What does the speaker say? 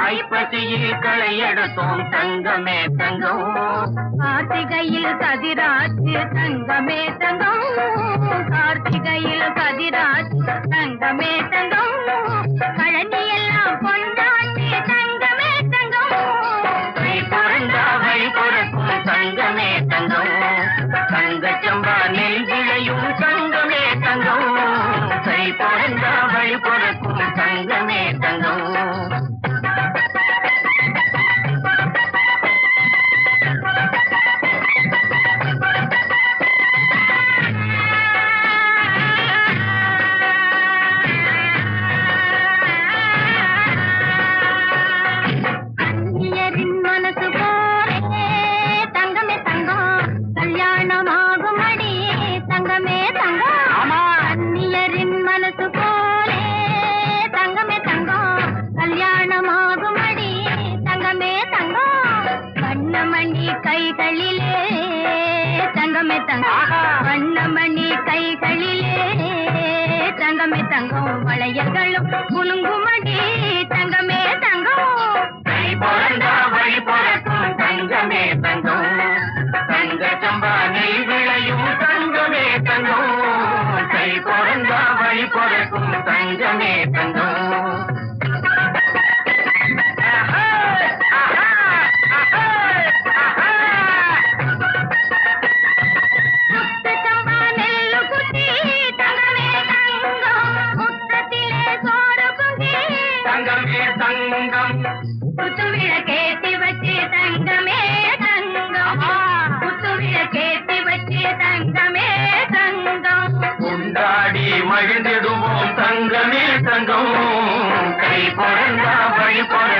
ஐப்பசியில் களையெடுத்தோம் தங்கமே தங்கம், கார்த்திகையில் கதிராச்சு தங்கமே தங்கம், கார்த்திகையில் கதிராச்சு தங்கமே தங்கம், கழனியெல்லாம் கொண்டாட்டி தங்கமே தங்கம், கை பிறந்தா வழி பிறக்கும் தங்கமே தங்கம், தங்கச்சம்பா நெல் விளையும் தங்கமே தங்கம், கை பிறந்தா வழி பிறக்கும் தங்கமே தங்கம். வண்ணமணி கைகளிலே தங்கமே தங்கம், வளையல்களும் குலுங்குமடி தங்கமே தங்கம், கை பிறந்தா வழி பிறக்கும் தங்கமே தங்கம், தங்க சம்பா நெல் விளையும் தங்கமே தங்கம், கை பிறந்தா வழி பிறக்கும் தங்கமே தங்கம். கேட்டி வச்சு தங்கமே தங்கம், புத்துவில கேட்டி வச்சு தங்கமே தங்கம், கொண்டாடி மகிழ்ந்திடுவோம் தங்கமே தங்கம், கை பிறந்தா வழி பிறக்கும்